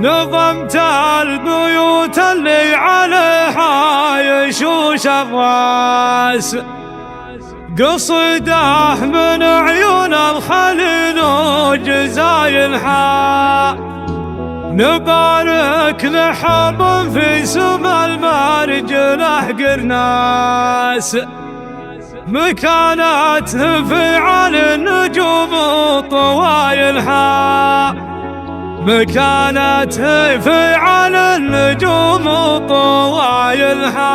نظمت البيوت اللي عليها يشوش الراس، قصده من عيون الخليل وجزايلها. نبارك لحرب في سما المرجله قرناس، مكانته في على النجوم وطوايلها. مكانته في على النجوم وطوايلها.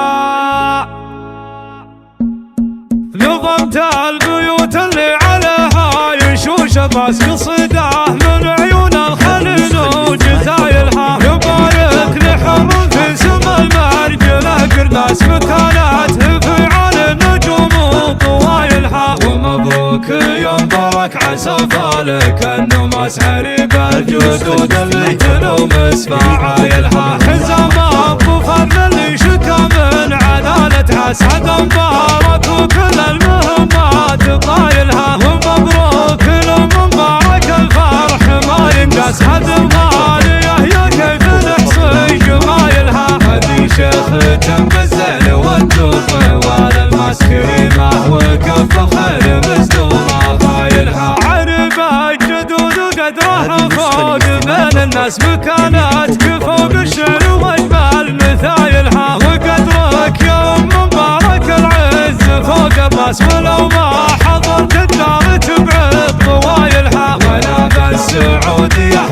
نظمت البيوت اللي عليها يشوش الراس، قصده من عيون الخليل وجزايلها. نبارك لحرم في سما المرجله قرناس، مكانته في على النجوم وطوايلها. ومبروك يوم مبارك عسى فالك النماس، حريب الجدود اللي جنوا مسفعايلها. حزام ابو فضل اللي شكى من عدالة اسعد مبارك وكل المهمات طايلها. ومبروك لمبارك الفرح ما ينقاس، هد الغالية يا كيف نحصي جمايلها. هذي شيختم بالزين والتوفي والالماس، كريمه وكف الخير مسدوره طايلها. عرب الجدود وقدرها فوق من الناس، مكانتك فوق الشعر واجمل مثايلها. وقدرك يا مبارك العز فوق الراس، ولو ما حضرت النار تبعد طوايلها. وانا بالسعوديه